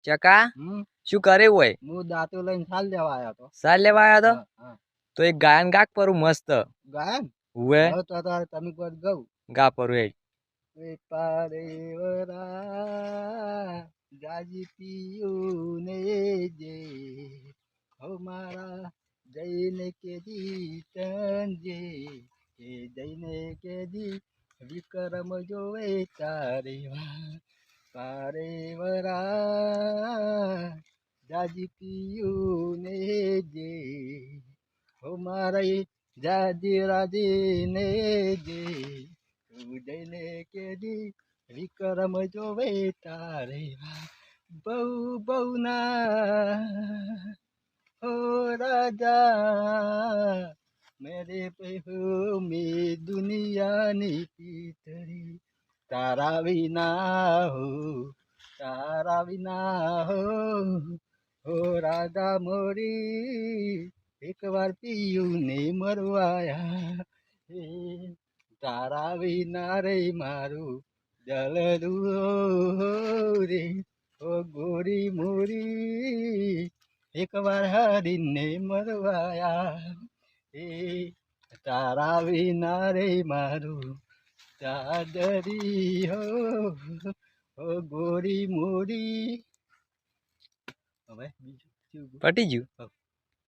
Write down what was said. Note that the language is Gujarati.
ચકા શું કરે હોય? હું દાંતો લઈને સાલ લેવા આવ્યો તો. સાલ લેવા આવ્યો તો? હા. તો એક ગાયન ગાક પરું મસ્ત. ગાયન? હુએ તો તારે તમે કોઈ ગઉ. ગા પરું એ. પારે વરા જાજી પીયું ને જે હો મારા જઈને કેદી તંજે એ જઈને કેદી વિક્રમ જોવે તારે પારે વરા જાજી પીયું ને જે હો મારા જાજી રાજી ને જે જઈને કેદી વિક્રમ જોવે તારે બહુ બહુ ના હો રાજા મેરે પે હો મે દુનિયાની પીતરી તારા વિના હો રાધા મોરી એક વાર પીયું ને મરવાયા તારા વિના રે મારું જલરું રે ઓ ગોરી મોરી એક વાર હરીને મરવાયા એ તારા વિના રે મારું ચાદરી હો ઓ ગોરી મોરી. હવે બીજું પટી ગયું.